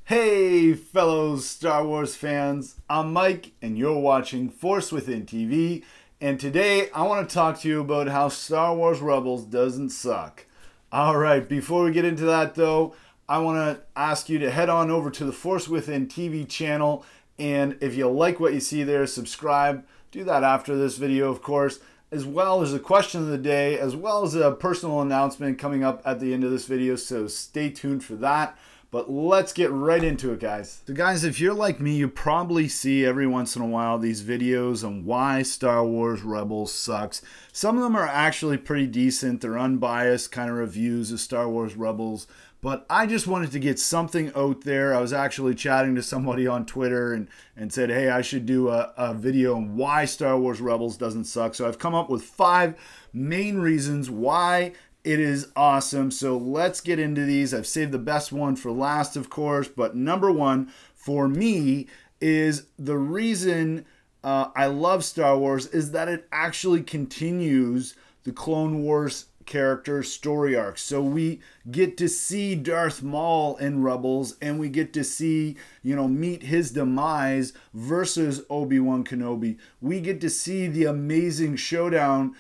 Hey fellow Star Wars fans, I'm Mike and you're watching Force Within TV, and today I want to talk to you about how Star Wars Rebels doesn't suck. Alright, before we get into that though, I want to ask you to head on over to the Force Within TV channel, and if you like what you see there, subscribe. Do that after this video, of course, as well as a question of the day, as well as a personal announcement coming up at the end of this video, so stay tuned for that. But let's get right into it, guys. So guys, if you're like me, you probably see every once in a while these videos on why Star Wars Rebels sucks. Some of them are actually pretty decent. They're unbiased kind of reviews of Star Wars Rebels. But I just wanted to get something out there. I was actually chatting to somebody on Twitter and said, hey, I should do a video on why Star Wars Rebels doesn't suck. So I've come up with 5 main reasons why it is awesome. So let's get into these. I've saved the best one for last, of course. But number 1 for me is the reason I love Star Wars is that it actually continues the Clone Wars character story arc. So we get to see Darth Maul in Rebels, and we get to see, meet his demise versus Obi-Wan Kenobi. We get to see the amazing showdown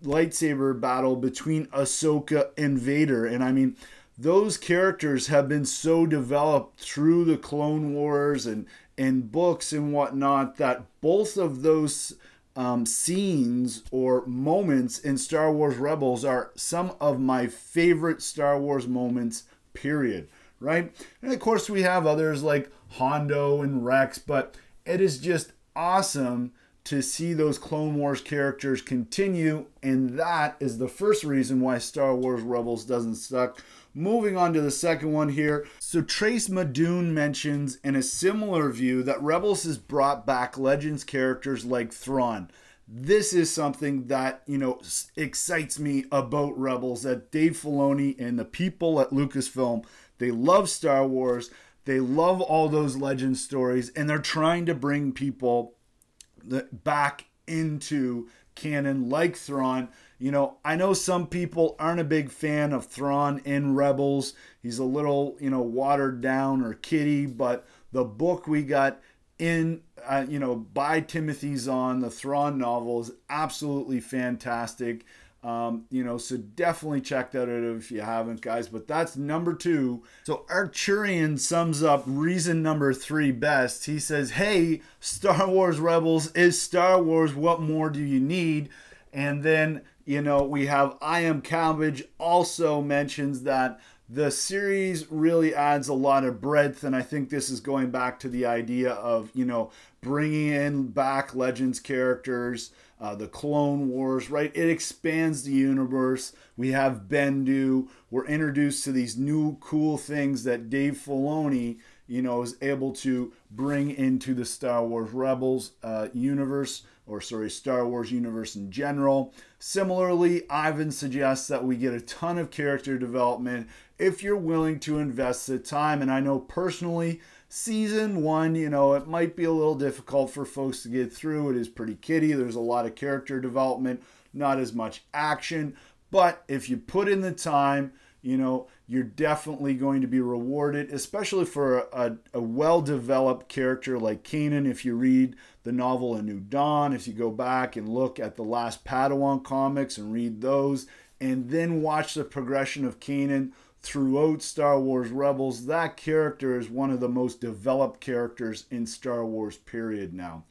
lightsaber battle between Ahsoka and Vader. And I mean, those characters have been so developed through the Clone Wars and books and whatnot that both of those scenes or moments in Star Wars Rebels are some of my favorite Star Wars moments, period. Right? And of course we have others like Hondo and Rex, but it is just awesome to see those Clone Wars characters continue, and that is the first reason why Star Wars Rebels doesn't suck. Moving on to the second one here. So Trace Madoon mentions in a similar view that Rebels has brought back Legends characters like Thrawn. This is something that, excites me about Rebels, that Dave Filoni and the people at Lucasfilm, they love Star Wars, they love all those Legends stories, and they're trying to bring people back into canon like Thrawn. I know some people aren't a big fan of Thrawn in Rebels. He's a little, watered down or kiddie, but the book we got in, by Timothy Zahn, the Thrawn novel, is absolutely fantastic. So definitely check that out if you haven't, guys. But that's number 2. So Arcturian sums up reason number 3 best. He says, hey, Star Wars Rebels is Star Wars. What more do you need? And then, we have I Am Cabbage also mentions that the series really adds a lot of breadth, and I think this is going back to the idea of, bringing in back Legends characters, the Clone Wars, right? It expands the universe. We have Bendu. We're introduced to these new cool things that Dave Filoni, is able to bring into the Star Wars Rebels universe, or sorry, Star Wars universe in general. Similarly, Ivan suggests that we get a ton of character development if you're willing to invest the time. And I know personally, Season 1, it might be a little difficult for folks to get through. It is pretty kiddie. There's a lot of character development, not as much action. But if you put in the time, you're definitely going to be rewarded, especially for a well-developed character like Kanan. If you read the novel A New Dawn, if you go back and look at the last Padawan comics and read those, and then watch the progression of Kanan throughout Star Wars Rebels, that character is one of the most developed characters in Star Wars, period, now.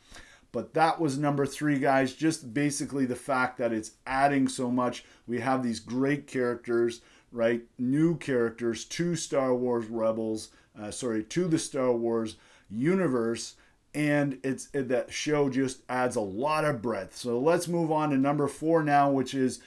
But that was number 3, guys. Just basically the fact that it's adding so much. We have these great characters, right? New characters to Star Wars Rebels, to the Star Wars universe, and that show just adds a lot of breadth. So let's move on to number 4 now, which is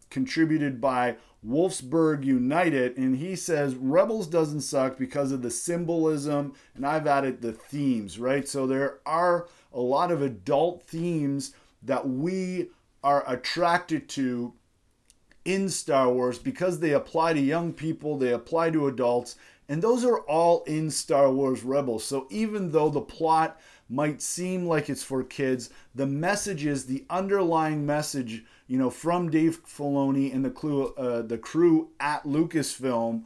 contributed by Wolfsburg United, and he says Rebels doesn't suck because of the symbolism, and I've added the themes, right? So there are a lot of adult themes that we are attracted to in Star Wars because they apply to young people, they apply to adults, and those are all in Star Wars Rebels. So even though the plot might seem like it's for kids, the messages, the underlying message, from Dave Filoni and the crew at Lucasfilm,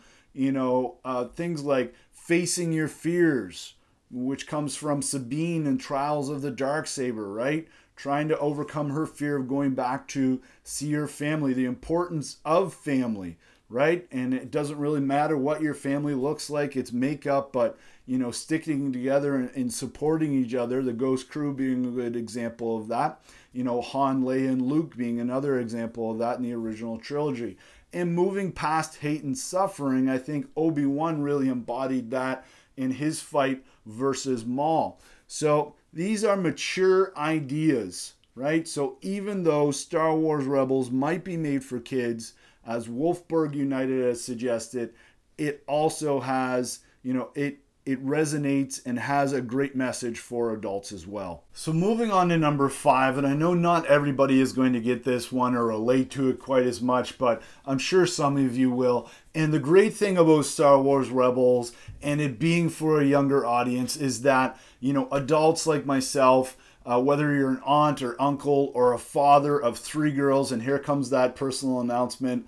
things like facing your fears, which comes from Sabine in Trials of the Darksaber, right? Trying to overcome her fear of going back to see her family, the importance of family, right? And it doesn't really matter what your family looks like, it's makeup, but you know, sticking together and supporting each other, the Ghost Crew being a good example of that. You know, Han, Leia, and Luke being another example of that in the original trilogy. And moving past hate and suffering, I think Obi-Wan really embodied that in his fight versus Maul. So these are mature ideas, right? So even though Star Wars Rebels might be made for kids, as Wolfberg United has suggested, it also has, you know, it resonates and has a great message for adults as well. So moving on to number 5, and I know not everybody is going to get this one or relate to it quite as much, but I'm sure some of you will. And the great thing about Star Wars Rebels and it being for a younger audience is that, you know, adults like myself, whether you're an aunt or uncle or a father of 3 girls, and here comes that personal announcement,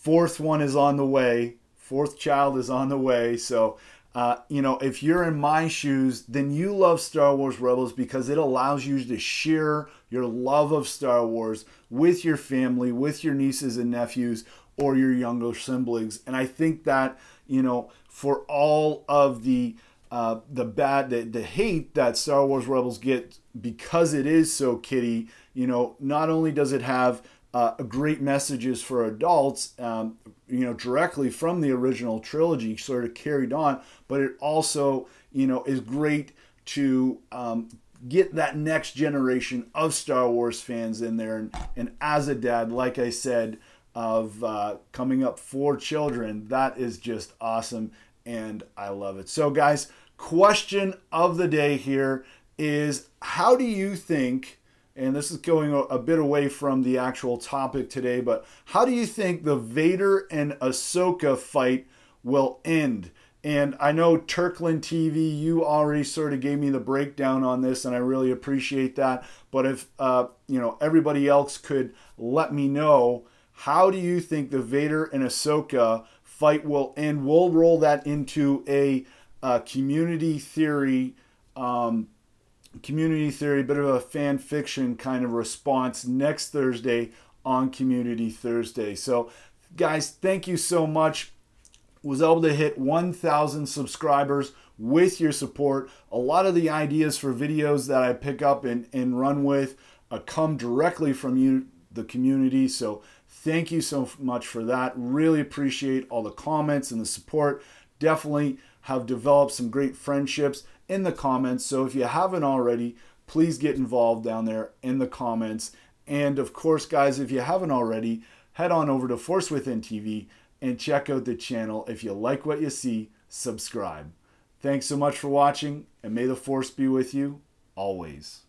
4th one is on the way, 4th child is on the way. So you know, if you're in my shoes, then you love Star Wars Rebels because it allows you to share your love of Star Wars with your family, with your nieces and nephews, or your younger siblings. And I think that, you know, for all of the hate that Star Wars Rebels get because it is so kiddie, you know, not only does it have great messages for adults, you know, directly from the original trilogy, sort of carried on, but it also, you know, is great to get that next generation of Star Wars fans in there. And as a dad, like I said, of coming up 4 children, that is just awesome, and I love it. So guys, question of the day here is, how do you think, and this is going a bit away from the actual topic today, but how do you think the Vader and Ahsoka fight will end? And I know Turkland TV, you already sort of gave me the breakdown on this, and I really appreciate that. But if you know, everybody else could let me know, how do you think the Vader and Ahsoka fight will end? We'll roll that into a community theory. Bit of a fan fiction kind of response next Thursday on Community Thursday. So guys, thank you so much. Was able to hit 1,000 subscribers with your support. A lot of the ideas for videos that I pick up and run with come directly from you, the community. So thank you so much for that. Really appreciate all the comments and the support. Definitely have developed some great friendships in the comments. So if you haven't already, please get involved down there in the comments. And of course, guys, if you haven't already, head on over to Force Within TV and check out the channel. If you like what you see, subscribe. Thanks so much for watching, and may the Force be with you always.